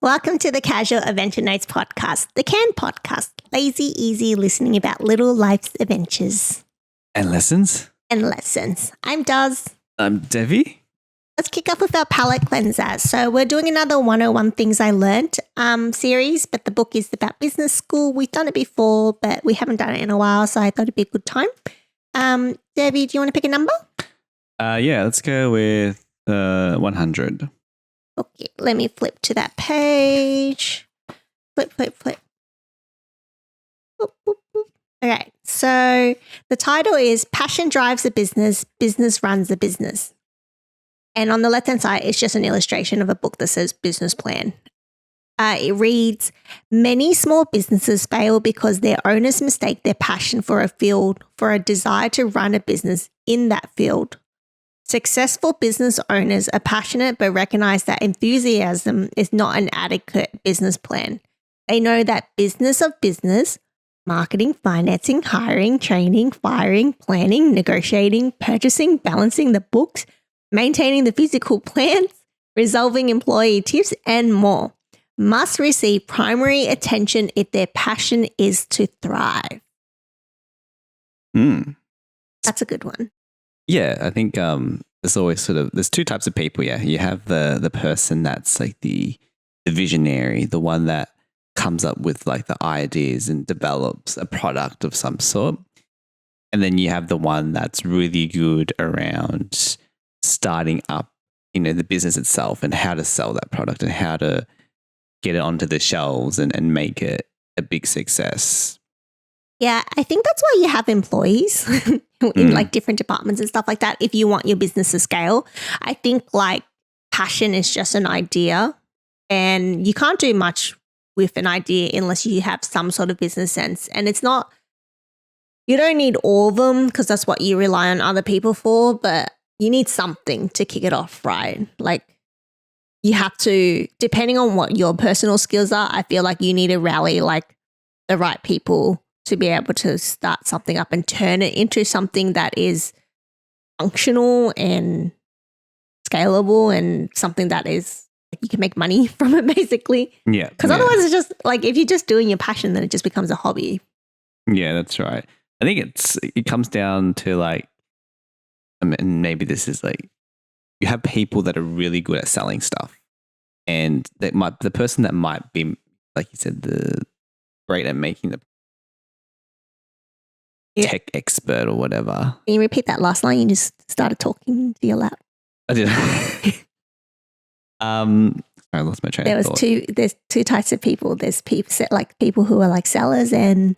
Welcome to the Casual Adventure Notes podcast, the CAN podcast, lazy, easy listening about little life's adventures. And lessons. I'm Daz. I'm Devy. Let's kick off with our palette cleanser. So we're doing another 101 Things I Learned series, but the book is about business school. We've done it before, but we haven't done it in a while, so I thought it'd be a good time. Devy, do you want to pick a number? Yeah, let's go with 100. Okay, let me flip to that page. Flip. Boop, boop, boop. Okay, so the title is Passion Drives the Business, Business Runs the Business. And on the left-hand side, it's just an illustration of a book that says business plan. It reads, many small businesses fail because their owners mistake their passion for a field for a desire to run a business in that field. Successful business owners are passionate but recognize that enthusiasm is not an adequate business plan. They know that business of business, marketing, financing, hiring, training, firing, planning, negotiating, purchasing, balancing the books, maintaining the physical plans, resolving employee tips, and more must receive primary attention if their passion is to thrive. That's a good one. Yeah, I think there's always there's two types of people. Yeah, you have the person that's like the visionary, the one that comes up with like the ideas and develops a product of some sort. And then you have the one that's really good around starting up, the business itself and how to sell that product and how to get it onto the shelves and make it a big success. Yeah, I think that's why you have employees in like different departments and stuff like that. If you want your business to scale, I think like passion is just an idea and you can't do much with an idea unless you have some sort of business sense. And it's not, you don't need all of them because that's what you rely on other people for, but you need something to kick it off, right? Like you have to, depending on what your personal skills are, I feel like you need to rally like the right people to be able to start something up and turn it into something that is functional and scalable and something that is you can make money from it basically. Yeah. Because otherwise it's just like if you're just doing your passion, then it just becomes a hobby. Yeah, that's right. I think it comes down to like, and maybe this is like, you have people that are really good at selling stuff and the person that might be, like you said, the great at making the tech expert or whatever. Can you repeat that last line? You just started talking to your lap. I did. I lost my train of thought. There's two types of people. There's people who are like sellers and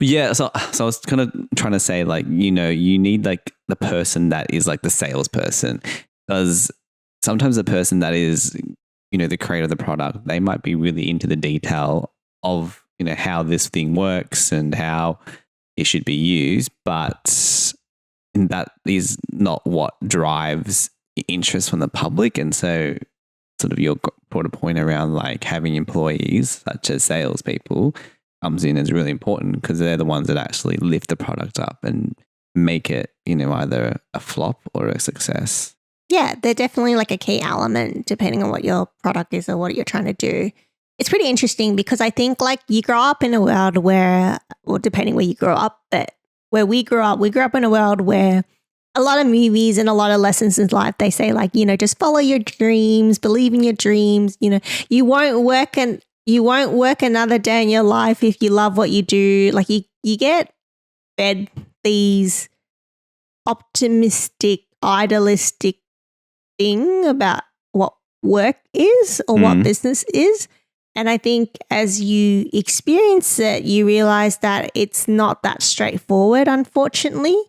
yeah. So I was kind of trying to say like, you need like the person that is like the salesperson because sometimes the person that is, the creator of the product, they might be really into the detail of, how this thing works and how it should be used, but that is not what drives interest from the public. And so sort of your broader point around like having employees such as salespeople comes in as really important because they're the ones that actually lift the product up and make it, either a flop or a success. Yeah, they're definitely like a key element depending on what your product is or what you're trying to do. It's pretty interesting because I think like you grow up in a world where, well, depending where you grow up, but where we grew up in a world where a lot of movies and a lot of lessons in life, they say like, just follow your dreams, believe in your dreams, you won't work another day in your life if you love what you do. Like you get fed these optimistic, idealistic thing about what work is or what business is. And I think as you experience it, you realize that it's not that straightforward, unfortunately.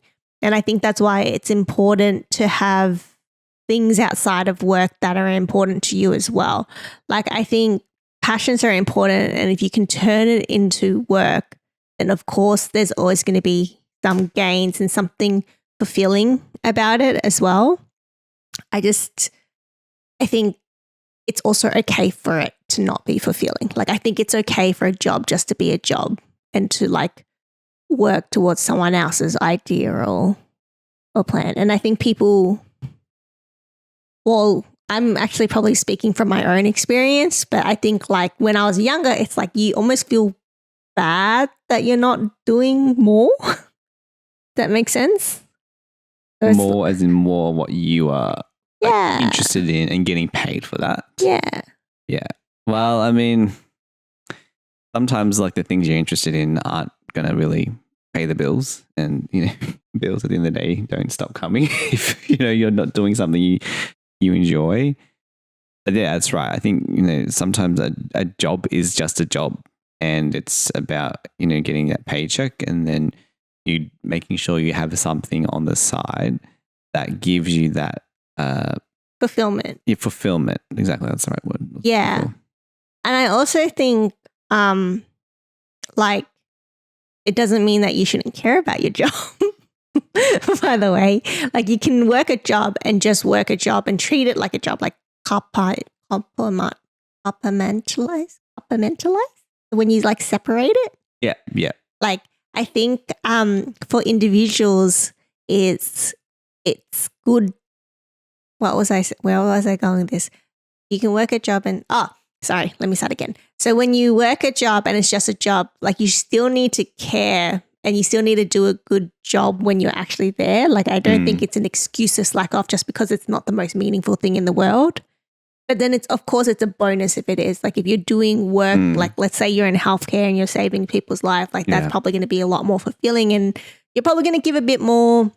And I think that's why it's important to have things outside of work that are important to you as well. Like I think passions are important. And if you can turn it into work, then of course there's always going to be some gains and something fulfilling about it as well. I think it's also okay for it to not be fulfilling. Like I think it's okay for a job just to be a job and to like work towards someone else's idea or plan. And I think people, well, I'm actually probably speaking from my own experience, but I think like when I was younger, it's like you almost feel bad that you're not doing more. That makes sense? More as in more what you are Yeah. interested in and getting paid for that. Yeah. Yeah. Well, I mean, sometimes like the things you're interested in aren't going to really pay the bills, and bills at the end of the day don't stop coming if you're not doing something you enjoy. But yeah, that's right. I think sometimes a job is just a job, and it's about getting that paycheck, and then you making sure you have something on the side that gives you that fulfillment. Yeah, fulfillment. Exactly, that's the right word. Yeah. And I also think like it doesn't mean that you shouldn't care about your job. By the way, like you can work a job and just work a job and treat it like a job, like compartmentalize when you like separate it. Yeah. Like I think for individuals, it's good. Where was I going with this? You can work a job and sorry, let me start again. So when you work a job and it's just a job, like you still need to care and you still need to do a good job when you're actually there. Like I don't think it's an excuse to slack off just because it's not the most meaningful thing in the world. But then it's a bonus if it is. Like if you're doing work, like let's say you're in healthcare and you're saving people's life, like that's probably going to be a lot more fulfilling and you're probably going to give a bit more,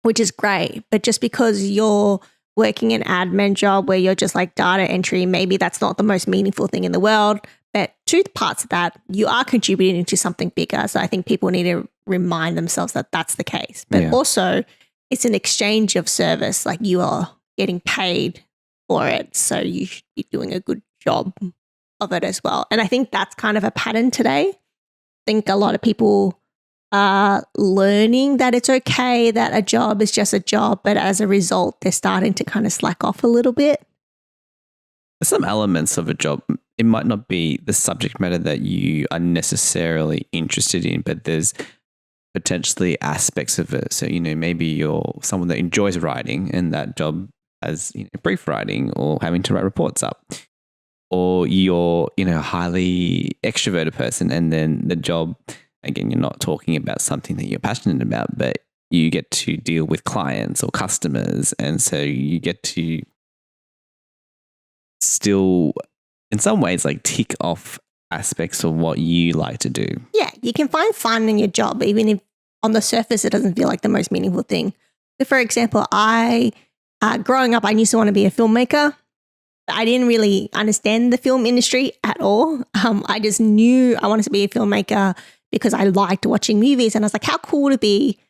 which is great. But just because you're working an admin job where you're just like data entry, maybe that's not the most meaningful thing in the world. But two parts of that, you are contributing to something bigger. So I think people need to remind themselves that that's the case. But also it's an exchange of service. Like you are getting paid for it. So you should be doing a good job of it as well. And I think that's kind of a pattern today. I think a lot of people are learning that it's okay that a job is just a job, but as a result, they're starting to kind of slack off a little bit. Some elements of a job, it might not be the subject matter that you are necessarily interested in, but there's potentially aspects of it. So, maybe you're someone that enjoys writing and that job as brief writing or having to write reports up. Or you're, highly extroverted person and then the job, again, you're not talking about something that you're passionate about, but you get to deal with clients or customers. And so you get to still, in some ways, like tick off aspects of what you like to do. Yeah, you can find fun in your job, even if on the surface it doesn't feel like the most meaningful thing. So for example, growing up, I used to want to be a filmmaker. I didn't really understand the film industry at all. I just knew I wanted to be a filmmaker because I liked watching movies. And I was like, how cool would it be?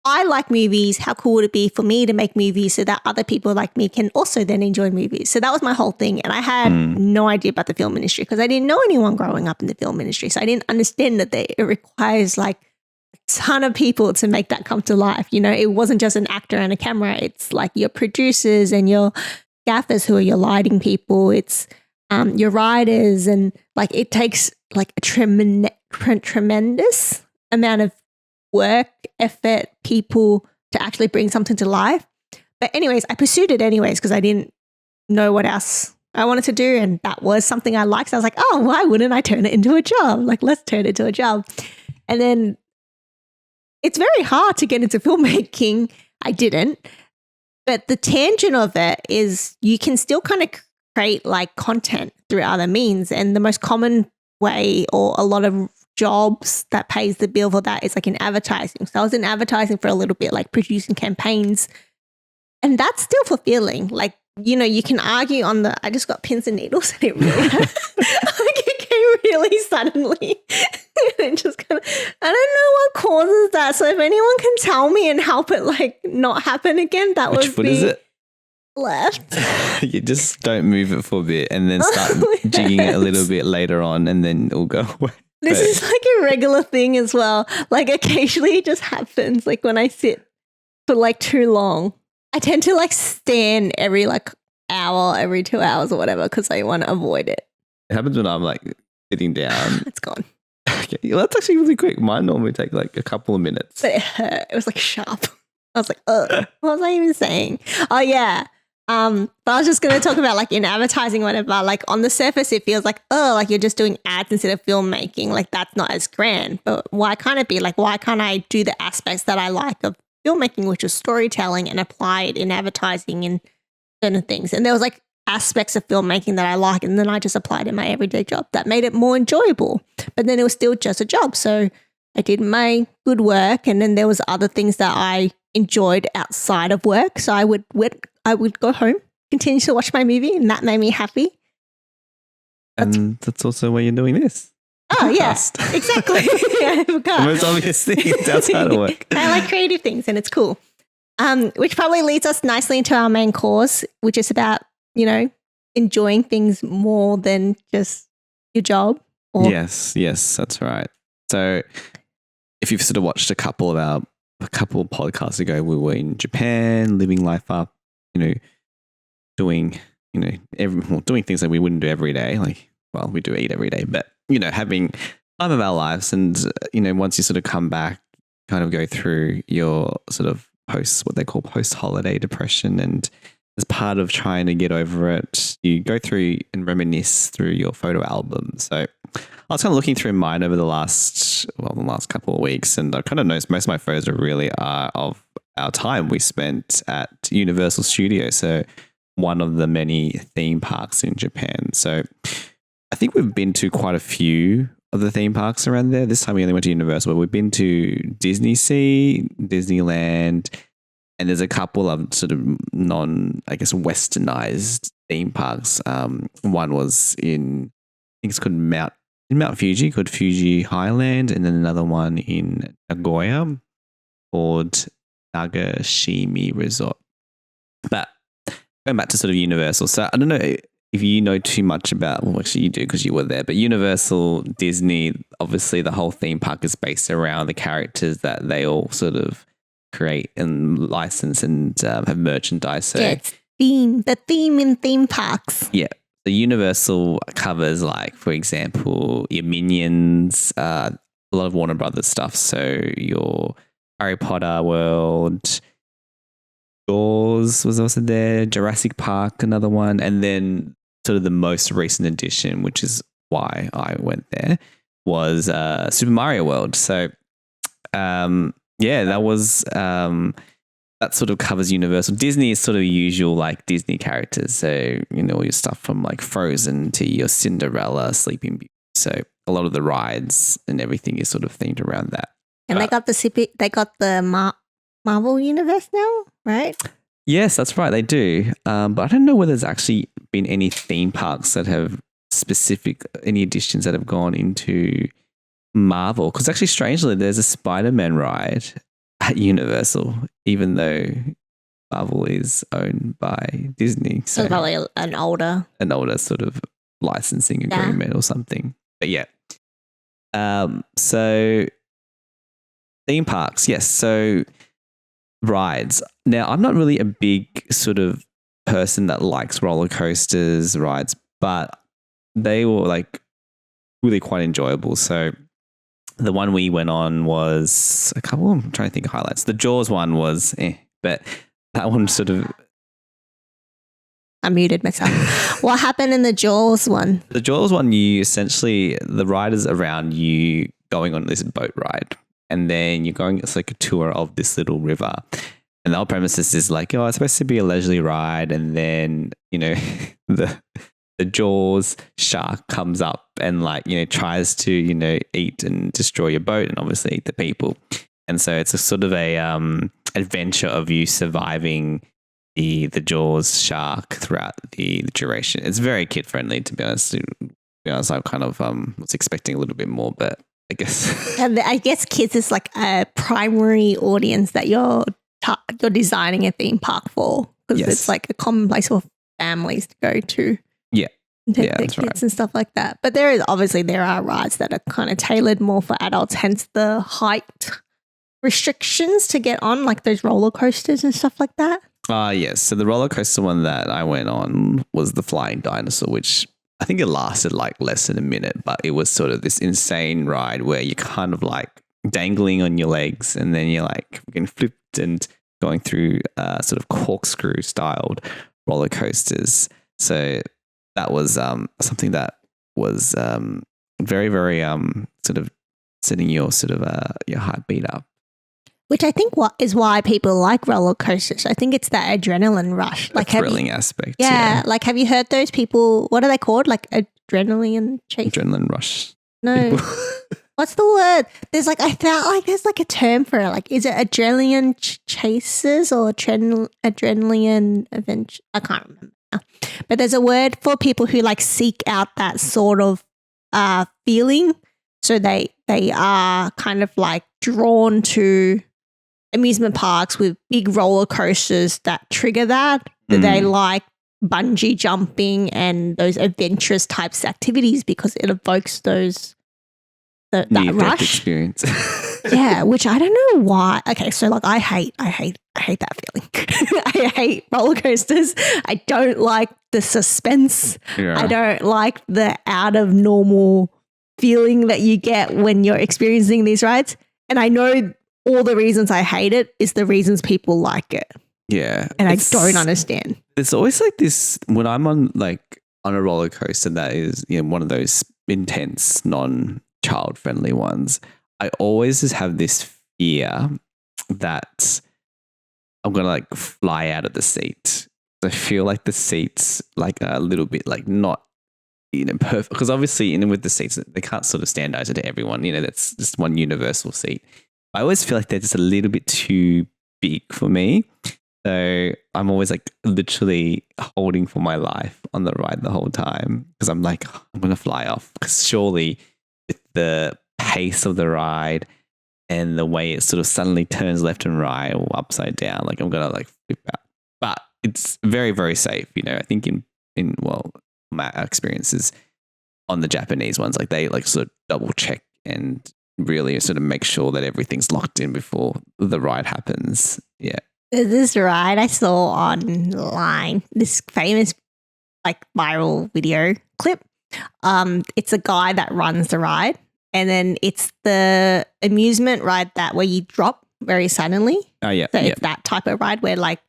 I like movies. How cool would it be for me to make movies so that other people like me can also then enjoy movies? So that was my whole thing. And I had no idea about the film industry because I didn't know anyone growing up in the film industry. So I didn't understand that it requires like a ton of people to make that come to life. It wasn't just an actor and a camera. It's like your producers and your gaffers who are your lighting people. It's your writers, and like it takes like a tremendous amount of work, effort, people to actually bring something to life. But anyways, I pursued it anyways because I didn't know what else I wanted to do, and that was something I liked. So I was like, oh, why wouldn't I turn it into a job? Like, let's turn it into a job. And then it's very hard to get into filmmaking. I didn't. But the tangent of it is you can still kind of create like content through other means. And the most common way or a lot of jobs that pays the bill for that is like in advertising. So I was in advertising for a little bit, like producing campaigns. And that's still fulfilling. Like, you can argue on I just got pins and needles and it really, like it came really suddenly. It just kind of, I don't know what causes that. So if anyone can tell me and help it like not happen again, that would be. Which foot is it? Left. You just don't move it for a bit and then start jigging it a little bit later on and then it'll go away. This is like a regular thing as well. Like occasionally it just happens like when I sit for like too long. I tend to like stand every like hour, every 2 hours or whatever because I want to avoid it. It happens when I'm like sitting down. It's gone. Okay. Well, that's actually really quick. Mine normally take like a couple of minutes. But it hurt. It was like sharp. I was like, ugh, what was I even saying? Oh yeah. But I was just going to talk about like in advertising, whatever, like on the surface, it feels like, oh, like you're just doing ads instead of filmmaking. Like that's not as grand. But why can't it be? Like, why can't I do the aspects that I like of filmmaking, which is storytelling, and apply it in advertising and certain things? And there was like aspects of filmmaking that I like, and then I just applied in my everyday job that made it more enjoyable. But then it was still just a job. So I did my good work, and then there was other things that I enjoyed outside of work. So I would go home, continue to watch my movie, and that made me happy. And that's also why you're doing this. Oh, yes, yeah, exactly. I forgot. The most obvious thing outside of work. I like creative things, and it's cool. Which probably leads us nicely into our main course, which is about, enjoying things more than just your job. Yes, that's right. So if you've sort of watched a couple podcasts ago, we were in Japan, living life up, doing things that we wouldn't do every day. Like, well, we do eat every day, but having time of our lives. And once you sort of come back, kind of go through your sort of what they call post-holiday depression, and as part of trying to get over it, you go through and reminisce through your photo album. So I was kind of looking through mine over the last couple of weeks, and I kind of noticed most of my photos are really of our time we spent at Universal Studios, so one of the many theme parks in Japan. So I think we've been to quite a few of the theme parks around there. This time we only went to Universal, but we've been to Disney Sea, Disneyland, and there's a couple of sort of westernized theme parks. One was I think it's called Mount Fuji, called Fuji Highland, and then another one in Nagoya called Nagashimi Resort. But going back to sort of Universal, so I don't know if you know too much about, well, actually you do because you were there, but Universal, Disney, obviously the whole theme park is based around the characters that they all sort of create and license and have merchandise. So yeah, it's the theme in theme parks. Yeah. The Universal covers, like, for example, your Minions, a lot of Warner Brothers stuff. So your Harry Potter world, Jaws was also there, Jurassic Park, another one, and then sort of the most recent addition, which is why I went there, was Super Mario World. So, that was that sort of covers Universal. Disney is sort of usual, like Disney characters. So, all your stuff from like Frozen to your Cinderella, Sleeping Beauty. So a lot of the rides and everything is sort of themed around that. And they got the Marvel universe now, right? Yes, that's right. They do. But I don't know whether there's actually been any theme parks that have any additions that have gone into Marvel. Because actually, strangely, there's a Spider-Man ride at Universal, even though Marvel is owned by Disney. So probably an older sort of licensing agreement or something. But yeah. So theme parks, yes. So rides. Now, I'm not really a big sort of person that likes roller coasters, rides, but they were like really quite enjoyable. So the one we went on was a couple. I'm trying to think of highlights. The Jaws one was, but that one sort of. I muted myself. What happened in the Jaws one? The Jaws one, the ride is around you going on this boat ride, and then you're going. It's like a tour of this little river, and the whole premises is like, it's supposed to be a leisurely ride, and then the Jaws shark comes up and tries to eat and destroy your boat and obviously eat the people. And so it's a sort of a adventure of you surviving the Jaws shark throughout the duration. It's very kid friendly, to be honest. I kind of was expecting a little bit more, but I guess I guess kids is like a primary audience that you're designing a theme park for, because it's like a common place for families to go to. Yeah. Take their kids and stuff like that. But there are rides that are kind of tailored more for adults, hence the height restrictions to get on, like those roller coasters and stuff like that. Yes. So the roller coaster one that I went on was the Flying Dinosaur, which I think it lasted like less than a minute, but it was sort of this insane ride where you're kind of like dangling on your legs, and then you're like getting flipped and going through sort of corkscrew styled roller coasters. So that was something that was very, very sort of setting your sort of your heartbeat up. Which I think is why people like roller coasters. I think it's that adrenaline rush. Like thrilling aspect. Yeah. Like, have you heard those people? What are they called? Like adrenaline chase? Adrenaline rush. No. What's the word? There's like, I felt like there's like a term for it. Like, is it adrenaline chasers or adrenaline adventure? I can't remember now. But there's a word for people who like seek out that sort of feeling. So they are kind of like drawn to amusement parks with big roller coasters that trigger that they like bungee jumping and those adventurous types of activities because it evokes that rush experience. Yeah, which I don't know why. Okay, so like I hate that feeling. I hate roller coasters. I don't like the suspense. Yeah. I don't like the out of normal feeling that you get when you're experiencing these rides. And I know all the reasons I hate it is the reasons people like it. Yeah. And I don't understand. There's always like this when I'm on a roller coaster that is, one of those intense, non-child friendly ones. I always just have this fear that I'm gonna like fly out of the seat. I feel like the seats like a little bit like not perfect because obviously with the seats they can't sort of standardize it to everyone. That's just one universal seat. I always feel like they're just a little bit too big for me. So I'm always like literally holding for my life on the ride the whole time because I'm like, I'm going to fly off because surely with the pace of the ride and the way it sort of suddenly turns left and right or upside down, like I'm going to like flip out. But it's very, very safe. I think in my experiences on the Japanese ones, like they like sort of double check and really sort of make sure that everything's locked in before the ride happens. Yeah. This ride I saw online, this famous like viral video clip. It's a guy that runs the ride and then it's the amusement ride where you drop very suddenly. Oh yeah. So it's that type of ride where like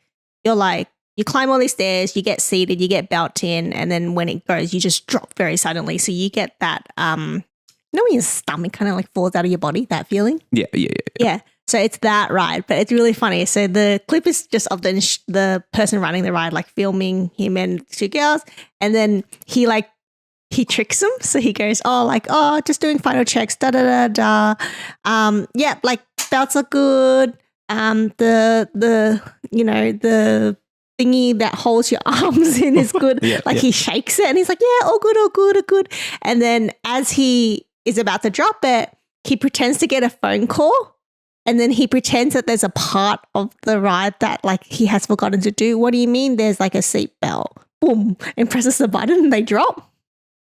you're like you climb all these stairs, you get seated, you get belted in, and then when it goes, you just drop very suddenly. So you get that when your stomach kind of like falls out of your body, that feeling? Yeah. So it's that ride, but it's really funny. So the clip is just of the person running the ride, like filming him and two girls. And then he tricks them. So he goes, just doing final checks, da-da-da-da. Like belts are good. The thingy that holds your arms in is good. He shakes it and he's like, yeah, all good. And then as he is about to drop it, he pretends to get a phone call and then he pretends that there's a part of the ride that like he has forgotten to do. What do you mean? There's like a seat belt. Boom. And presses the button and they drop.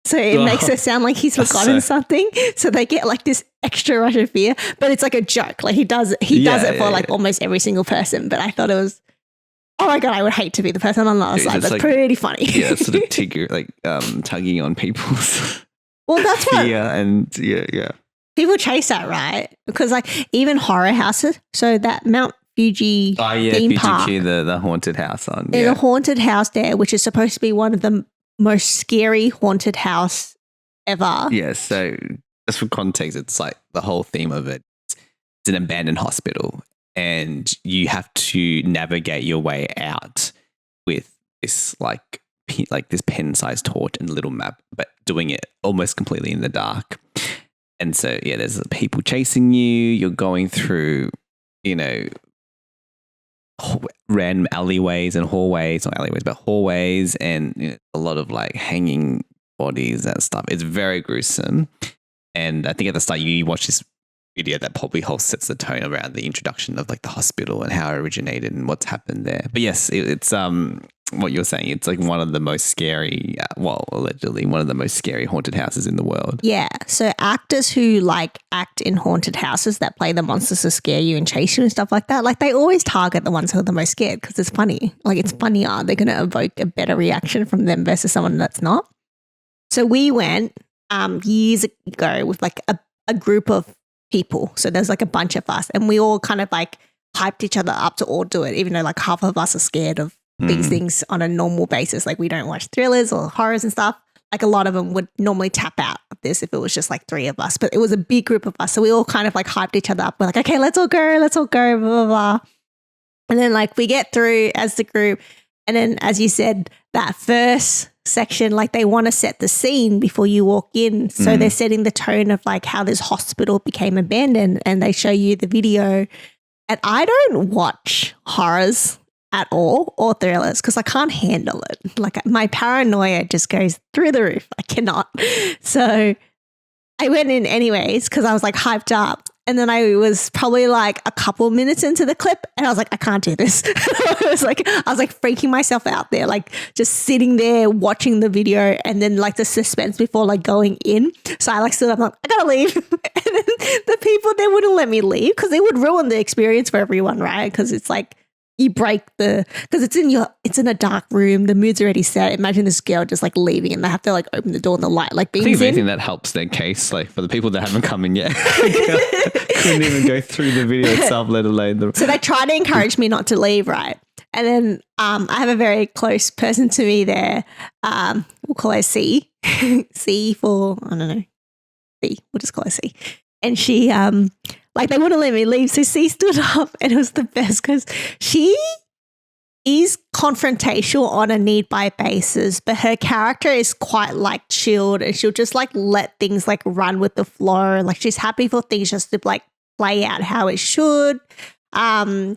So it makes it sound like he's forgotten something. So they get like this extra rush of fear, but it's like a joke. Like he does it for like almost every single person. But I thought it was, oh my God, I would hate to be the person on the other side. That's like, pretty funny. Yeah, sort of tugging on people's well, that's what fear and yeah. People chase that, right? Because like even horror houses, so that Mount Fuji theme park, the haunted house on. There's a haunted house there, which is supposed to be one of the most scary haunted house ever. Yeah, so just for context, it's like the whole theme of it. It's an abandoned hospital and you have to navigate your way out with this like this pen-sized torch and a little map, but doing it almost completely in the dark. And so, there's people chasing you. You're going through, random alleyways and hallways, not alleyways, but hallways, and a lot of like hanging bodies and stuff. It's very gruesome. And I think at the start you watch this video that probably sets the tone around the introduction of like the hospital and how it originated and what's happened there. But yes, it's what you're saying. It's like one of the most scary, allegedly one of the most scary haunted houses in the world. Yeah. So actors who like act in haunted houses that play the monsters to scare you and chase you and stuff like that, like they always target the ones who are the most scared because it's funny. Like it's funnier. They're going to evoke a better reaction from them versus someone that's not. So we went years ago with like a group of people. So there's like a bunch of us and we all kind of like hyped each other up to all do it, even though like half of us are scared of these things on a normal basis. Like we don't watch thrillers or horrors and stuff. Like a lot of them would normally tap out of this if it was just like 3 of us, but it was a big group of us. So we all kind of like hyped each other up. We're like, okay, let's all go, blah, blah, blah. And then like we get through as the group. And then as you said, that first section, like they want to set the scene before you walk in. So they're setting the tone of like how this hospital became abandoned, and they show you the video. And I don't watch horrors at all or thrillers because I can't handle it. Like my paranoia just goes through the roof. I cannot. So I went in anyways because I was like hyped up. And then I was probably like a couple minutes into the clip and I was like, I can't do this. I was like freaking myself out there, like just sitting there watching the video and then like the suspense before like going in. So I like stood up, I'm like, I gotta leave. And then the people, they wouldn't let me leave because they would ruin the experience for everyone, right? Because it's like, you break because it's in a dark room. The mood's already set. Imagine this girl just like leaving and they have to like open the door and the light like beams I think if in. anything that helps their case, like for the people that haven't come in yet, couldn't even go through the video itself, let alone the. So they try to encourage me not to leave, right? And then I have a very close person to me there. We'll call her C. C for I don't know. C. We'll just call her C. And she like they wouldn't let me leave. So C stood up and it was the best because she is confrontational on a need by basis, but her character is quite like chilled and she'll just like let things like run with the flow. Like she's happy for things just to like play out how it should.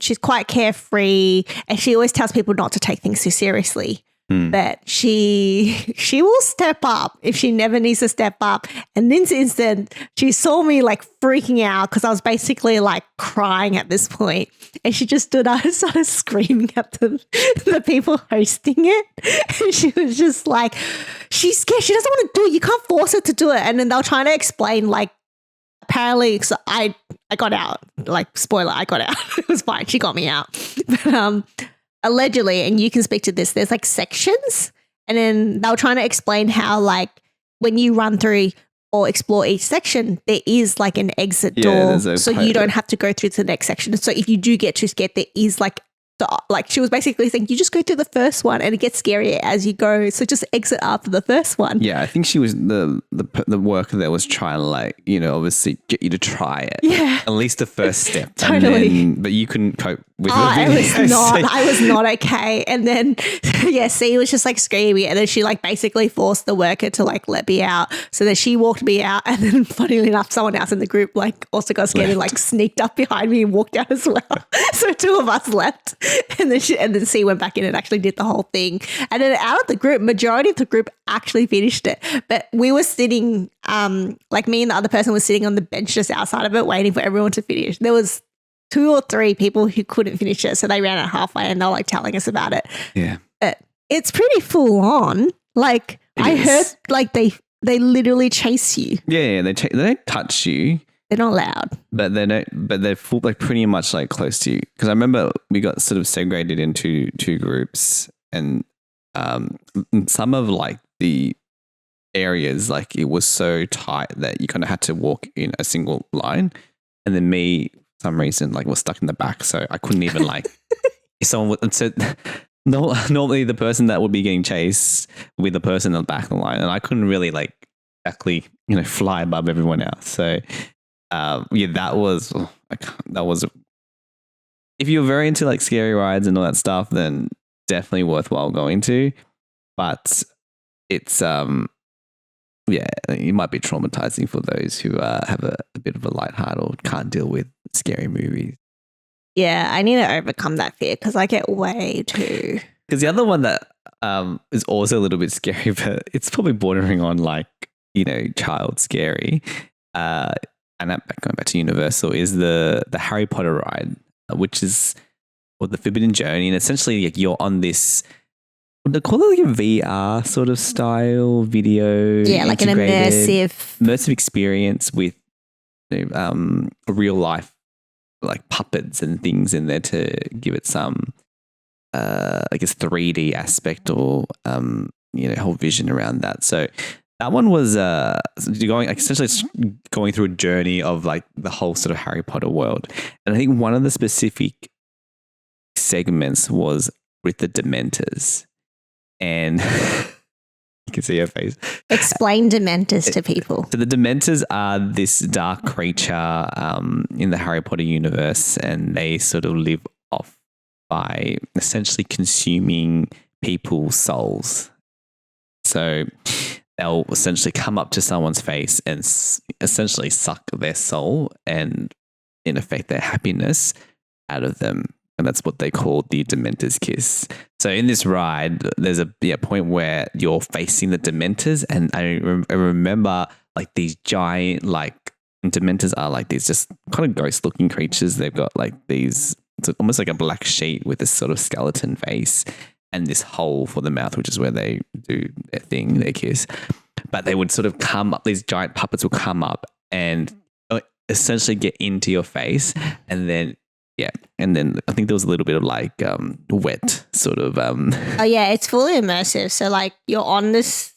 She's quite carefree and she always tells people not to take things too seriously. But she will step up if she never needs to step up. And in this instant, she saw me like freaking out because I was basically like crying at this point. And she just stood up and started screaming at the people hosting it. And she was just like, she's scared. She doesn't want to do it. You can't force her to do it. And then they were trying to explain like, apparently, so I got out. Like, spoiler, I got out. It was fine. She got me out. But allegedly, and you can speak to this, there's like sections, and then they were trying to explain how like when you run through or explore each section, there is like an exit door, so you don't have to go through to the next section. So if you do get too scared, there is like she was basically saying you just go through the first one and it gets scarier as you go, so just exit after the first one. Yeah, I think she was the worker that was trying to like, you know, obviously get you to try it. Yeah, at least the first step. Totally. But you couldn't cope with it. I was not okay. And then yeah, C was just like screaming, and then she like basically forced the worker to like let me out. So then she walked me out, and then funnily enough, someone else in the group like also got scared and like sneaked up behind me and walked out as well. So 2 of us left. And then C went back in and actually did the whole thing. And then out of the group, majority of the group actually finished it. But we were sitting, like me and the other person was sitting on the bench just outside of it, waiting for everyone to finish. There was 2 or 3 people who couldn't finish it, so they ran it halfway and they're like telling us about it. Yeah, but it's pretty full on. Like I heard, like they literally chase you. Yeah, they don't touch you. They're not loud, but they don't. But they're full, like pretty much like close to you. Because I remember we got sort of segregated into 2 groups, and some of like the areas, like it was so tight that you kind of had to walk in a single line, and then me, for some reason, like was stuck in the back, so I couldn't even like. If someone would, and so normally the person that would be getting chased would be the person in the back of the line, and I couldn't really like exactly fly above everyone else. So. Yeah, that was if you're very into like scary rides and all that stuff, then definitely worthwhile going to. But it's yeah, it might be traumatizing for those who have a bit of a light heart or can't deal with scary movies. Yeah, I need to overcome that fear because I get way too. Because the other one that is also a little bit scary, but it's probably bordering on like child scary. And going back to Universal is the Harry Potter ride, which is the Forbidden Journey, and essentially like you're on this. They call it like a VR sort of style video. Yeah, like an immersive experience with real life like puppets and things in there to give it some I guess 3D aspect or whole vision around that. So that one was essentially going through a journey of like the whole sort of Harry Potter world. And I think one of the specific segments was with the Dementors. And you can see her face. Explain Dementors to people. So the Dementors are this dark creature in the Harry Potter universe, and they sort of live off by essentially consuming people's souls. So they'll essentially come up to someone's face and essentially suck their soul and, in effect, their happiness out of them. And that's what they call the Dementor's kiss. So in this ride, there's a point where you're facing the Dementors, and I remember like these giant, like Dementors are like these just kind of ghost-looking creatures. They've got like these, it's almost like a black sheet with this sort of skeleton face and this hole for the mouth, which is where they do their thing, their kiss. But they would sort of come up, these giant puppets will come up and essentially get into your face, and then I think there was a little bit of like wet sort of. Oh yeah, it's fully immersive. So like you're on this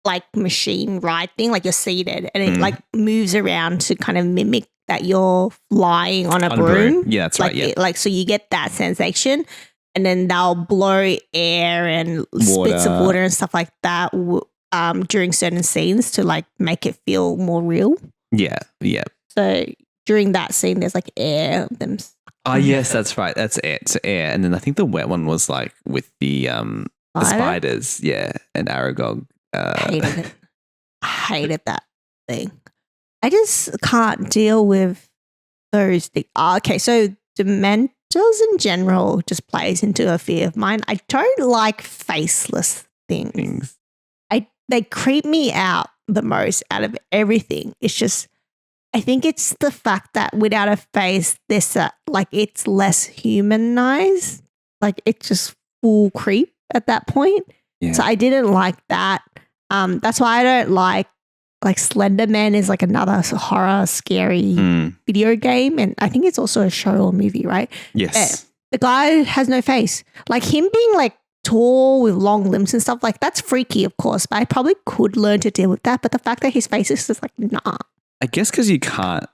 like machine ride thing, like you're seated, and it like moves around to kind of mimic that you're flying on a broom. Yeah, that's like, right. Yeah, so you get that sensation, and then they'll blow air and spits of water and stuff like that during certain scenes to like make it feel more real. Yeah. So during that scene, there's like air. Oh yes, that's right. That's air. It's air, and then I think the wet one was like with the spiders, and Aragog. Hated it. I hated that thing. I just can't deal with those things. Okay, so Dementors in general just plays into a fear of mine. I don't like faceless things. They creep me out the most out of everything. It's just, I think it's the fact that without a face, there's like it's less humanized. Like it's just full creep at that point. Yeah. So I didn't like that. That's why I don't like Slender Man is like another horror scary video game, and I think it's also a show or movie, right? Yes. The guy has no face. Like him being like tall with long limbs and stuff, like that's freaky, of course, but I probably could learn to deal with that. But the fact that his face is just like, nah. I guess because you can't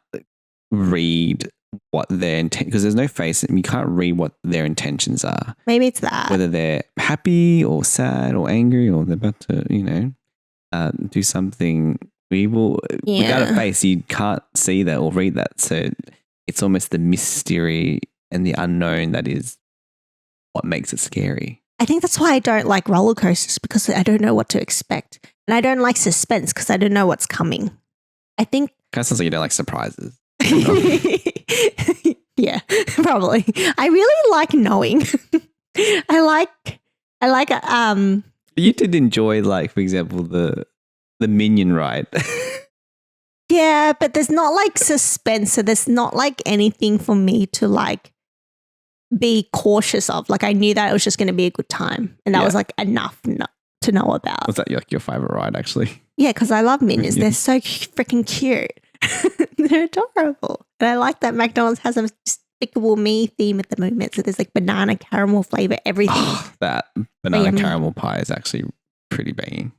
read what their intent, because there's no face, and you can't read what their intentions are. Maybe it's that. Whether they're happy or sad or angry, or they're about to, do something evil. Yeah. Without a face, you can't see that or read that. So it's almost the mystery and the unknown that is what makes it scary. I think that's why I don't like roller coasters, because I don't know what to expect. And I don't like suspense because I don't know what's coming. I think kind of sounds like you don't like surprises. Yeah, probably. I really like knowing. I like You did enjoy, like, for example, the Minion ride. Yeah, but there's not like suspense, so there's not like anything for me to like be cautious of. Like I knew that it was just going to be a good time, and that was like enough to know about. Was that like your favorite ride, actually? Yeah, because I love Minions. They're so freaking cute. They're adorable, and I like that McDonald's has a Despicable Me theme at the moment. So there's like banana caramel flavor, everything. Oh, that banana caramel pie is actually pretty banging.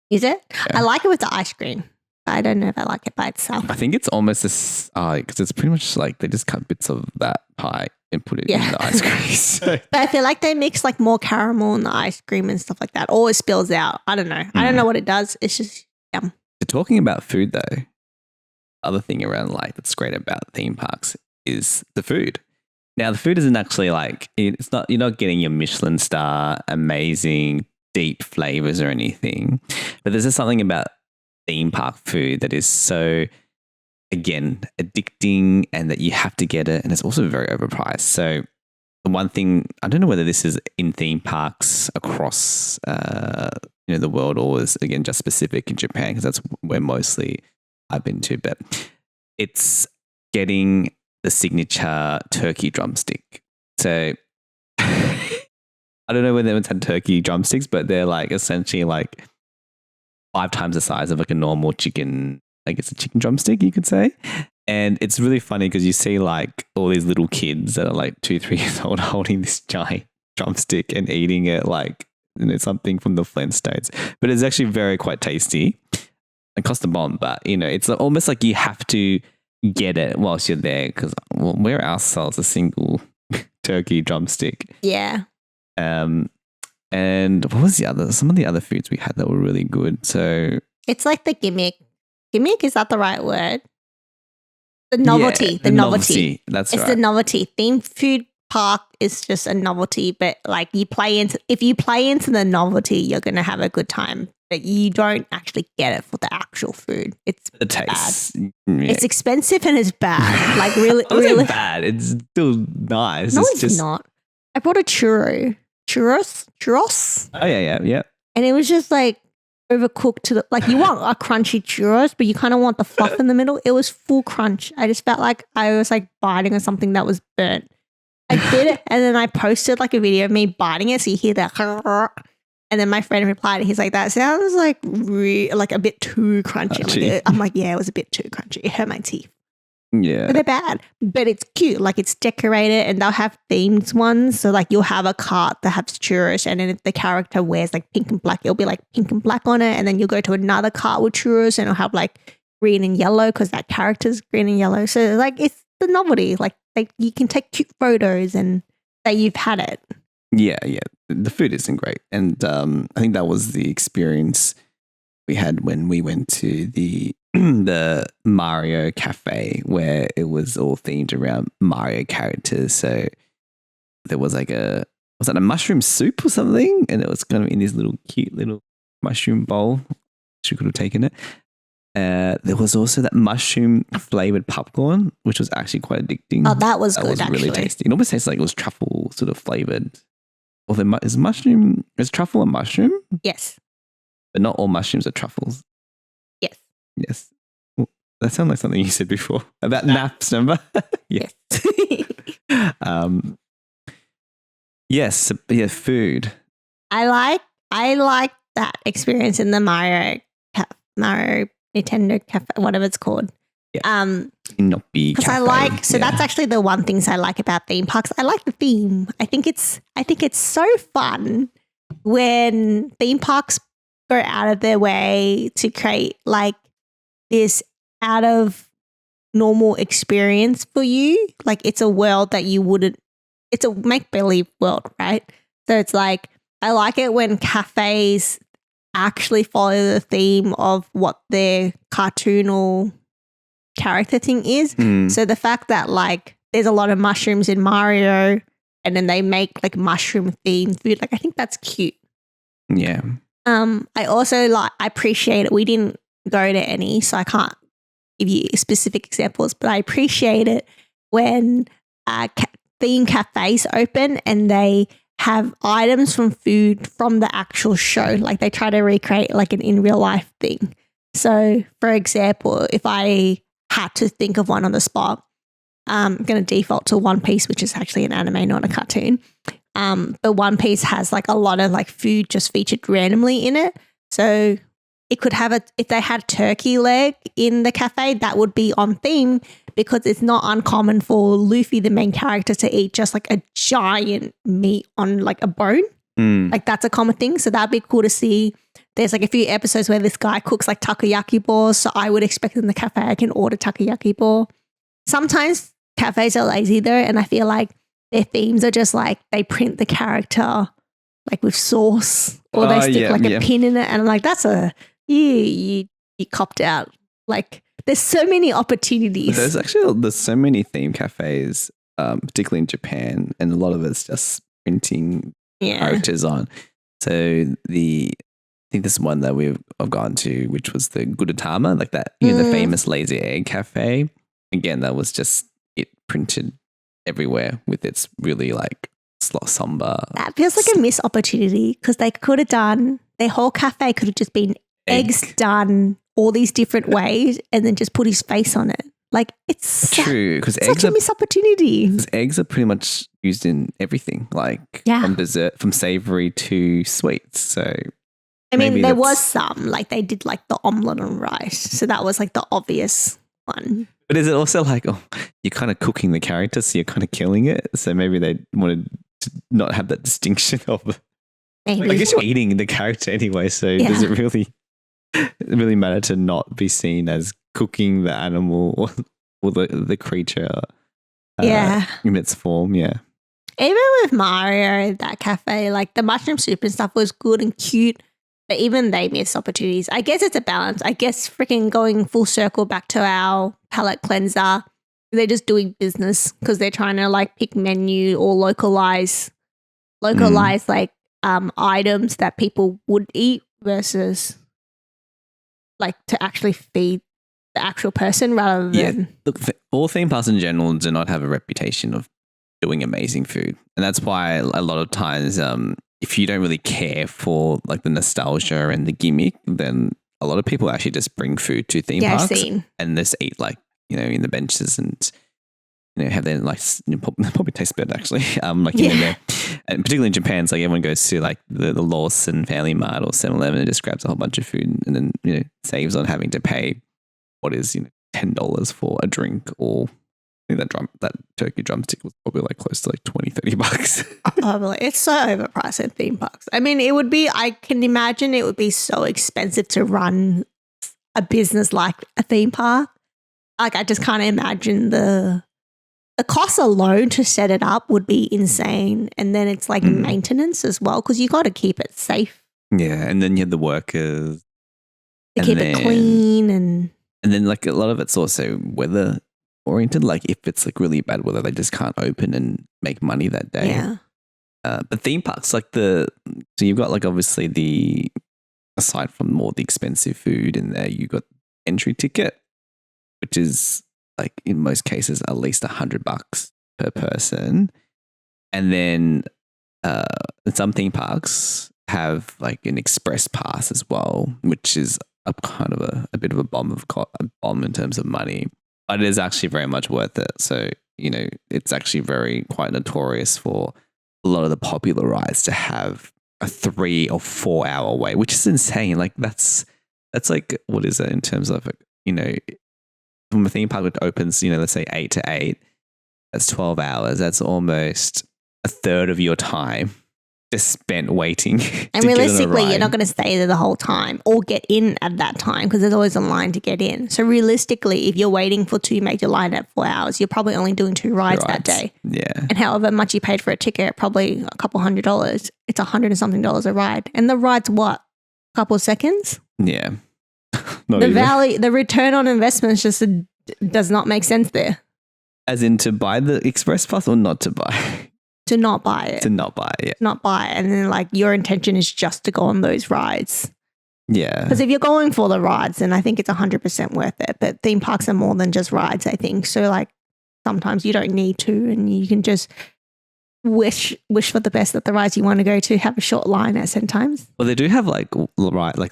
Is it? Yeah. I like it with the ice cream. I don't know if I like it by itself. I think it's almost this, because it's pretty much like they just cut bits of that pie and put it in the ice cream. So. But I feel like they mix like more caramel in the ice cream and stuff like that. Or it spills out. I don't know. I don't know what it does. It's just yum. So talking about food though, other thing around like that's great about theme parks is the food. Now the food isn't actually like, it's not, you're not getting your Michelin star, amazing, deep flavors or anything. But there's just something about theme park food that is so, again, addicting, and that you have to get it, and it's also very overpriced. So the one thing, I don't know whether this is in theme parks across the world, or is again just specific in Japan, because that's where mostly I've been to, but it's getting the signature turkey drumstick. So I don't know whether anyone's had turkey drumsticks, but they're like essentially like 5 times the size of like a normal chicken, like it's a chicken drumstick, you could say. And it's really funny because you see like all these little kids that are like 2-3 years old holding this giant drumstick and eating it like something from the Flintstones. But it's actually quite tasty. It costs a bomb, but it's almost like you have to get it whilst you're there, because where else sells a single turkey drumstick? Yeah. And what was some of the other foods we had that were really good. So It's like the gimmick. Gimmick, is that the right word? The novelty. Yeah, the novelty. That's It's right. the novelty. Themed food park is just a novelty, but like if you play into the novelty, you're gonna have a good time. But you don't actually get it for the actual food. It's The taste. bad. Yeah. It's expensive and it's bad. Like really, I wouldn't say really bad. It's still nice. No, it's it's just not. I bought a churros, Oh yeah. and it was just like overcooked to the like you want a crunchy churros, but you kind of want the fluff in the middle. It was full crunch. I just felt like I was like biting on something that was burnt. I did it, and then I posted like a video of me biting it, so you hear that. And then my friend replied, he's like, "That sounds like like a bit too crunchy." I'm like, "Yeah, it was a bit too crunchy. It hurt my teeth." Yeah. But they're bad, but it's cute. Like it's decorated, and they'll have themed ones. So like you'll have a cart that has churros, and then if the character wears like pink and black, it'll be like pink and black on it. And then you'll go to another cart with churros, and it'll have like green and yellow because that character's green and yellow. So like it's the novelty. Like you can take cute photos and say you've had it. Yeah. The food isn't great. And I think that was the experience we had when we went to the the Mario cafe, where it was all themed around Mario characters. So there was like was that a mushroom soup or something? And it was kind of in this little cute little mushroom bowl. She could have taken it. There was also that mushroom flavored popcorn, which was actually quite addicting. Oh, that was good. Was actually, really tasty. It almost tastes like it was truffle sort of flavored. Or is truffle a mushroom? Yes. But not all mushrooms are truffles. Yes. Well, that sounded like something you said before about naps, remember? Yes. Yes. Yeah, food. I like that experience in the Mario Nintendo Cafe, whatever it's called. Yeah. Not be because I like that's actually the one things I like about theme parks. I like the theme. I think it's so fun when theme parks go out of their way to create like this out of normal experience for you. Like it's a world that you wouldn't. It's a make believe world, right? So it's like I like it when cafes actually follow the theme of what their cartoon or character thing is. So the fact that like there's a lot of mushrooms in Mario and then they make like mushroom themed food, like I think that's cute. Yeah. I also I appreciate it. We didn't go to any, so I can't give you specific examples, but I appreciate it when theme cafes open and they have items from food from the actual show. Like they try to recreate like an in real life thing. So for example, if I had to think of one on the spot, I'm going to default to One Piece, which is actually an anime, not a cartoon. But One Piece has like a lot of like food just featured randomly in it. So it could have if they had turkey leg in the cafe, that would be on theme because it's not uncommon for Luffy, the main character, to eat just like a giant meat on like a bone. Like that's a common thing. So that'd be cool to see. There's like a few episodes where this guy cooks like takoyaki balls. So I would expect in the cafe I can order takoyaki ball. Sometimes cafes are lazy though, and I feel like their themes are just like they print the character like with sauce or they stick a pin in it, and I'm like, that's you copped out. Like there's so many opportunities. There's so many theme cafes, particularly in Japan, and a lot of it's just printing characters on. So I think this one that I've gone to, which was the Gudetama, like that, the famous lazy egg cafe. Again, that was just it printed everywhere with its really like somber. That feels like a missed opportunity because they could have done their whole cafe could have just been eggs done all these different ways and then just put his face on it. Like it's true because such a missed opportunity. Because eggs are pretty much used in everything, like from dessert, from savory to sweets. So I mean, there was some like they did like the omelette and rice, so that was like the obvious one. But is it also like you're kind of cooking the character, so you're kind of killing it? So maybe they wanted to not have that distinction of. Maybe. I guess you're eating the character anyway, so does it really matter to not be seen as cooking the animal or the creature in its form? Yeah. Even with Mario, that cafe, like the mushroom soup and stuff was good and cute, but even they missed opportunities. I guess it's a balance. I guess freaking going full circle back to our palate cleanser, they're just doing business because they're trying to like pick menu or localize like items that people would eat versus like to actually feed the actual person rather than Look, all theme parks in general do not have a reputation of doing amazing food, and that's why a lot of times if you don't really care for like the nostalgia and the gimmick, then a lot of people actually just bring food to theme I've parks seen. and just eat like, you know, in the benches and, you know, have their like probably taste better actually. Like, you know, there. And particularly in Japan, it's like everyone goes to like the Lawson Family Mart or 7-Eleven and just grabs a whole bunch of food and then, you know, saves on having to pay what is, you know, $10 for a drink, or I think that turkey drumstick was probably like close to like $20-$30. Probably. It's so overpriced at theme parks. I mean, I can imagine it would be so expensive to run a business like a theme park. Like, I just can't imagine the cost alone to set it up would be insane. And then it's like maintenance as well, because you got to keep it safe. Yeah. And then you have the workers. To keep it clean. And then like a lot of it's also weather oriented. Like if it's like really bad weather, they just can't open and make money that day. Yeah. But theme parks, like so you've got like obviously aside from more the expensive food in there, you got entry ticket, which is like in most cases at least $100 per person. And then some theme parks have like an express pass as well, which is a kind of a bit of a bomb in terms of money, but it is actually very much worth it. So, you know, it's actually quite notorious for a lot of the popular rides to have a 3 or 4 hour wait, which is insane. Like that's like, what is it in terms of, you know, from a theme park that opens, you know, let's say 8 to 8, that's 12 hours. That's almost a third of your time just spent waiting. And realistically, you're not going to stay there the whole time or get in at that time because there's always a line to get in. So realistically, if you're waiting for 2 major line at 4 hours, you're probably only doing 2 rides that day. Yeah. And however much you paid for a ticket, probably a couple $100, it's $100 and something a ride. And the ride's what? A couple of seconds? Yeah. The return on investment just does not make sense there. As in to buy the express pass or not to buy? To not buy it. To not buy it. Not buy it. And then like your intention is just to go on those rides. Yeah. Because if you're going for the rides, then I think it's 100% worth it. But theme parks are more than just rides, I think. So like sometimes you don't need to, and you can just wish for the best that the rides you want to go to have a short line at certain times. Well, they do have like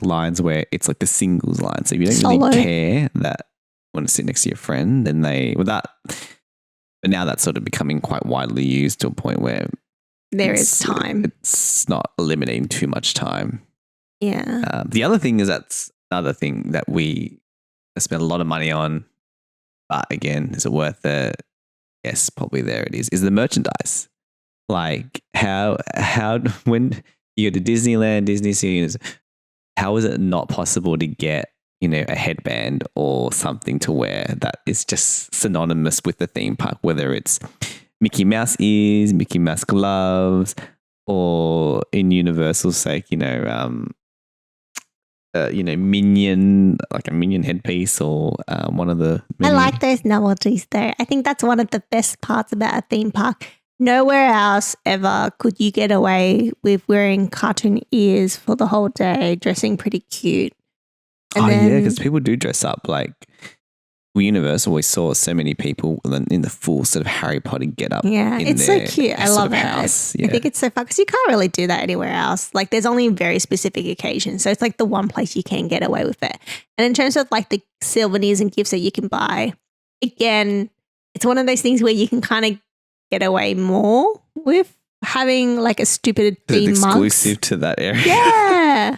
lines where it's like the singles line. So if you don't really care that you want to sit next to your friend, then but now that's sort of becoming quite widely used to a point where there is time. It's not eliminating too much time. Yeah. The other thing is that's another thing that we spent a lot of money on, but again, is it worth it? Yes, probably there it is the merchandise. Like how when you go to Disneyland, Disney Studios, how is it not possible to get, you know, a headband or something to wear that is just synonymous with the theme park, whether it's Mickey Mouse ears, Mickey Mouse gloves, or in Universal's sake, Minion, like a Minion headpiece or one of the I like those novelties though. I think that's one of the best parts about a theme park. Nowhere else ever could you get away with wearing cartoon ears for the whole day, dressing pretty cute. Yeah, because people do dress up. Like Universal, we saw so many people in the full sort of Harry Potter get-up. Yeah, it's so cute. I love it. Yeah. I think it's so fun because you can't really do that anywhere else. Like there's only very specific occasions. So it's like the one place you can get away with it. And in terms of like the souvenirs and gifts that you can buy, again, it's one of those things where you can kind of get away more with having like a stupid theme mug. Exclusive to that area. Yeah.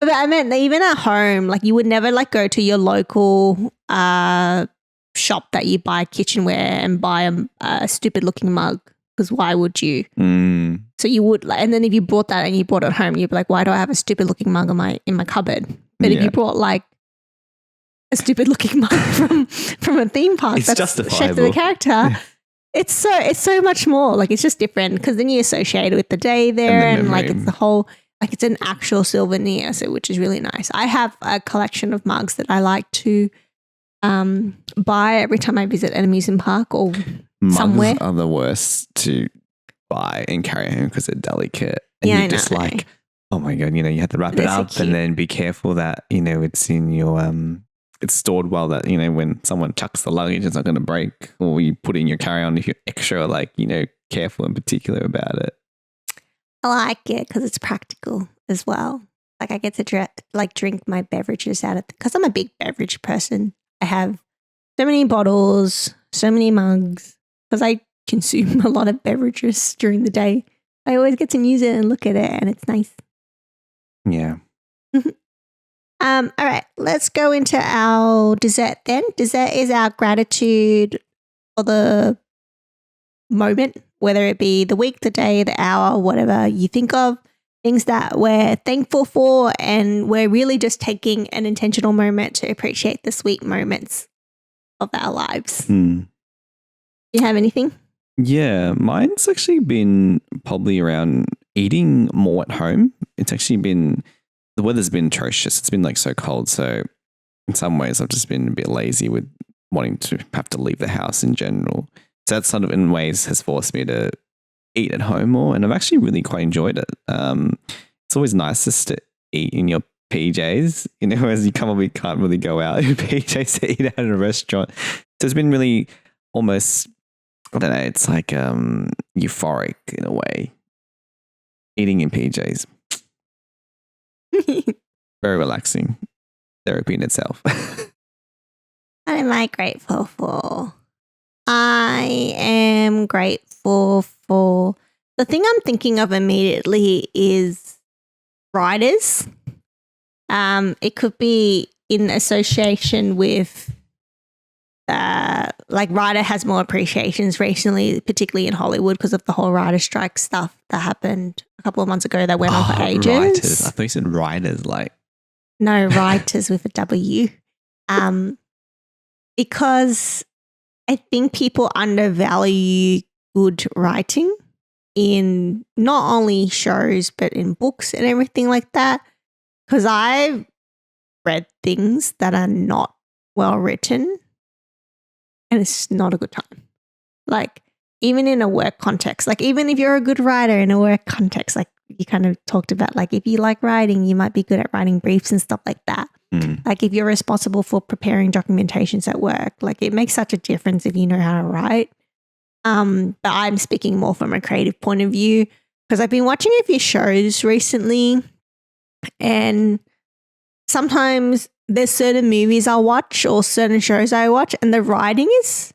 But I meant even at home, like you would never like go to your local shop that you buy kitchenware and buy a stupid looking mug, because why would you? So you would, and then if you brought that and you brought it home, you'd be like, why do I have a stupid looking mug in my cupboard? But if you brought like a stupid looking mug from a theme park, it's that's justifiable. shaped to the character. it's so much more. Like it's just different because then you associate it with the day there, and like it's the whole like it's an actual souvenir, so which is really nice. I have a collection of mugs that I like to buy every time I visit an amusement park or somewhere. Mugs are the worst to buy and carry home because they're delicate, and Yeah, you're just like, oh my god, you know, you have to wrap it up and then be careful that you know it's in your it's stored well that you know when someone chucks the luggage, it's not going to break, or you put it in your carry-on if you're extra like you know careful and particular about it. I like it because it's practical as well. Like I get to drink my beverages out of because I'm a big beverage person. I have so many bottles, so many mugs because I consume a lot of beverages during the day. I always get to use it and look at it, and it's nice. Yeah. All right, let's go into our dessert then. Dessert is our gratitude for the moment, whether it be the week, the day, the hour, whatever you think of, things that we're thankful for, and we're really just taking an intentional moment to appreciate the sweet moments of our lives. Do you have anything? Yeah, mine's actually been probably around eating more at home. It's actually been, the weather's been atrocious. It's been like so cold. So in some ways I've just been a bit lazy with wanting to have to leave the house in general. So that sort of in ways has forced me to eat at home more, and I've actually really quite enjoyed it. It's always nice just to eat in your PJs, you know, as you come up, we can't really go out in PJs to eat out at a restaurant. So it's been really almost, I don't know, it's like euphoric in a way. Eating in PJs. Very relaxing. Therapy in itself. What am I grateful for? I am grateful for the thing I'm thinking of immediately is riders. It could be in association with like Ryder has more appreciations recently, particularly in Hollywood because of the whole rider strike stuff that happened a couple of months ago that went on for ages. Writers. I thought you said riders, like. No, writers with a W. Because I think people undervalue good writing in not only shows but in books and everything like that. Because I've read things that are not well written and it's not a good time. Like even in a work context, like even if you're a good writer in a work context, like you kind of talked about, like if you like writing, you might be good at writing briefs and stuff like that. Like if you're responsible for preparing documentations at work, like it makes such a difference if you know how to write. But I'm speaking more from a creative point of view because I've been watching a few shows recently, and sometimes there's certain movies I'll watch or certain shows I watch, and the writing is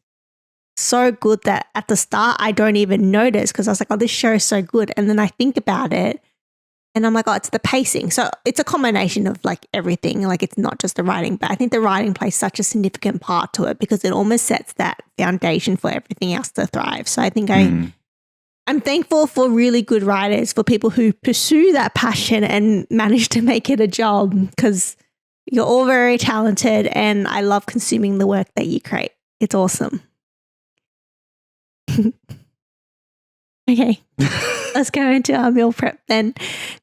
so good that at the start I don't even notice because I was like, oh, this show is so good. And then I think about it and I'm like, oh, it's the pacing. So it's a combination of like everything. Like it's not just the writing, but I think the writing plays such a significant part to it because it almost sets that foundation for everything else to thrive. So I think I'm thankful for really good writers, for people who pursue that passion and manage to make it a job because you're all very talented and I love consuming the work that you create. It's awesome. Okay, let's go into our meal prep then.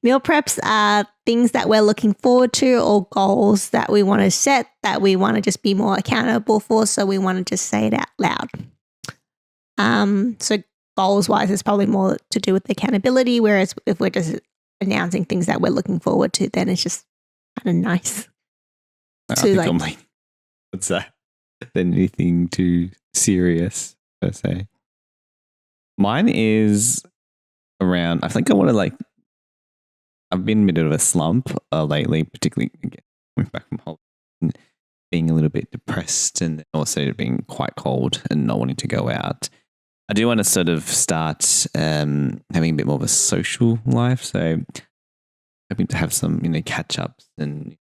Meal preps are things that we're looking forward to or goals that we want to set that we want to just be more accountable for. So we want to just say it out loud. So goals wise, it's probably more to do with accountability. Whereas if we're just announcing things that we're looking forward to, then it's just kind of nice. What's that? Than anything too serious per se. Mine is around, I think I want to like, I've been in a bit of a slump lately, particularly again, coming back from holiday and being a little bit depressed and also being quite cold and not wanting to go out. I do want to sort of start having a bit more of a social life. So hoping to have some, catch-ups and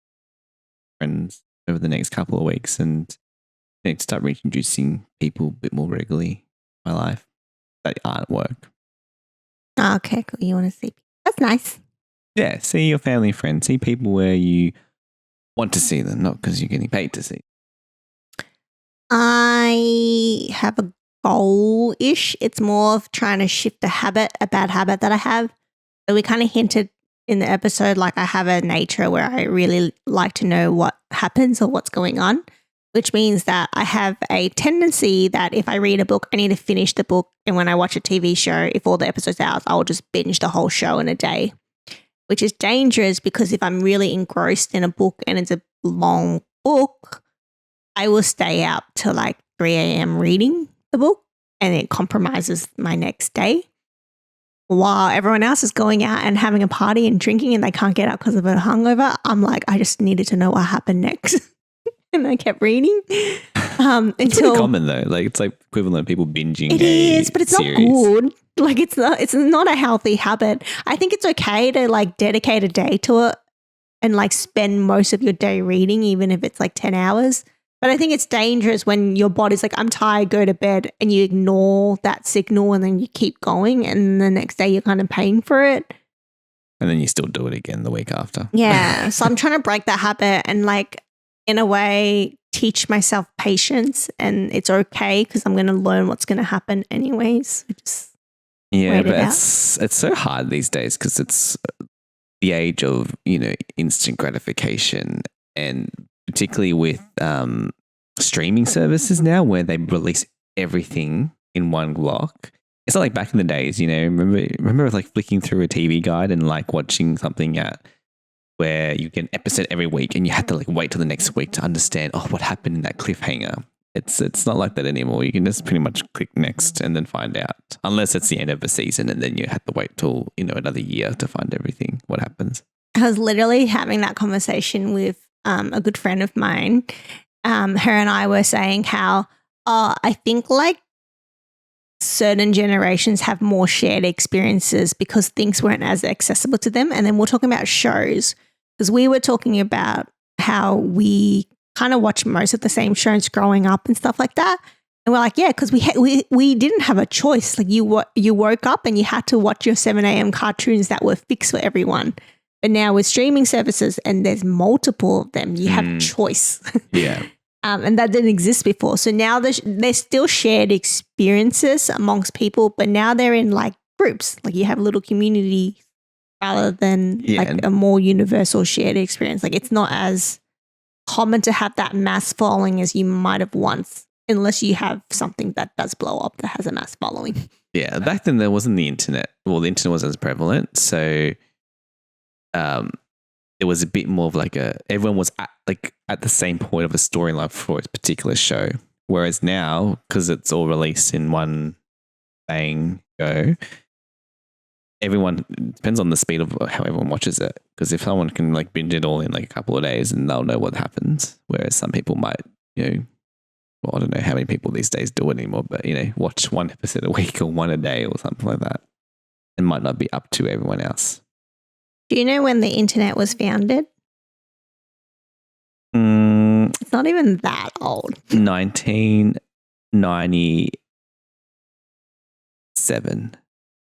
friends over the next couple of weeks and start reintroducing people a bit more regularly in my life that aren't work. Oh, okay, cool. You want to see people. That's nice. Yeah, see your family and friends. See people where you want to see them, not because you're getting paid to see. I have a goal-ish. It's more of trying to shift a bad habit that I have. So we kind of hinted in the episode, like I have a nature where I really like to know what happens or what's going on, which means that I have a tendency that if I read a book, I need to finish the book. And when I watch a TV show, if all the episodes are out, I will just binge the whole show in a day, which is dangerous because if I'm really engrossed in a book and it's a long book, I will stay up till like 3 a.m. reading the book and it compromises my next day. While everyone else is going out and having a party and drinking and they can't get up because of a hangover, I'm like, I just needed to know what happened next. And I kept reading It's until pretty common though. Like it's like equivalent of people binging. it is, but it's series. not good. Like it's not a healthy habit. I think it's okay to like dedicate a day to it and like spend most of your day reading, even if it's like 10 hours. But I think it's dangerous when your body's like, I'm tired, go to bed, and you ignore that signal and then you keep going and the next day you're kind of paying for it. And then you still do it again the week after. Yeah. So I'm trying to break that habit and like in a way teach myself patience, and it's okay because I'm going to learn what's going to happen anyways. Yeah, but it's so hard these days because it's the age of, instant gratification, and particularly with streaming services now where they release everything in one block. It's not like back in the days, remember like flicking through a TV guide and like watching something where you get an episode every week and you had to like wait till the next week to understand, what happened in that cliffhanger. It's not like that anymore. You can just pretty much click next and then find out, unless it's the end of a season and then you have to wait till, another year to find everything, what happens. I was literally having that conversation with a good friend of mine. Her and I were saying how I think like certain generations have more shared experiences because things weren't as accessible to them. And then we're talking about shows because we were talking about how we kind of watched most of the same shows growing up and stuff like that. And we're like, yeah, because we didn't have a choice. Like you woke up and you had to watch your 7 a.m. cartoons that were fixed for everyone. But now with streaming services and there's multiple of them, you have choice. Yeah. And that didn't exist before. So now there's still shared experiences amongst people, but now they're in like groups. Like you have little communities rather than like a more universal shared experience. Like it's not as common to have that mass following as you might have once, unless you have something that does blow up that has a mass following. Yeah. Back then there wasn't the internet. Well, the internet wasn't as prevalent. So it was a bit more of like everyone was at the same point of a storyline for its particular show. Whereas now, because it's all released in one bang go, everyone depends on the speed of how everyone watches it. Because if someone can like binge it all in like a couple of days, and they'll know what happens. Whereas some people might, well, I don't know how many people these days do it anymore, but watch one episode a week or one a day or something like that. It might not be up to everyone else. Do you know when the internet was founded? It's not even that old. 1997.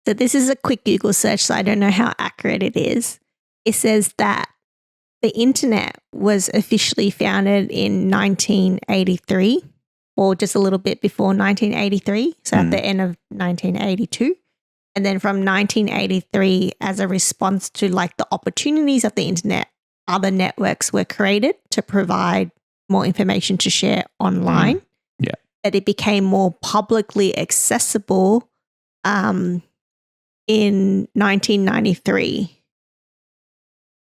So this is a quick Google search, so I don't know how accurate it is. It says that the internet was officially founded in 1983, or just a little bit before 1983, so at the end of 1982. And then from 1983, as a response to like the opportunities of the internet, other networks were created to provide more information to share online. Yeah. That it became more publicly accessible in 1993.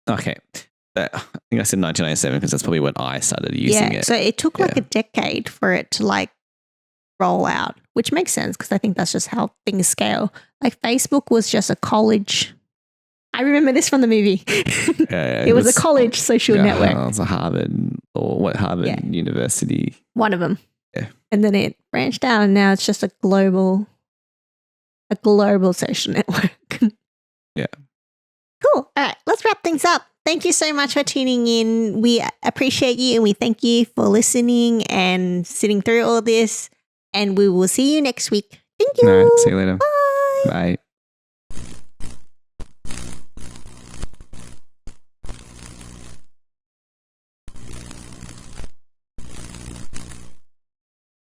Okay. I think I said 1997 because that's probably when I started using it. So it took like a decade for it to like roll out, which makes sense because I think that's just how things scale. Like Facebook was just a college. I remember this from the movie. It was a college social network. It was a Harvard University. One of them. Yeah. And then it branched out and now it's just a global social network. Yeah. Cool. All right, let's wrap things up. Thank you so much for tuning in. We appreciate you and we thank you for listening and sitting through all this. And we will see you next week. Thank you. All right, see you later. Bye. Bye.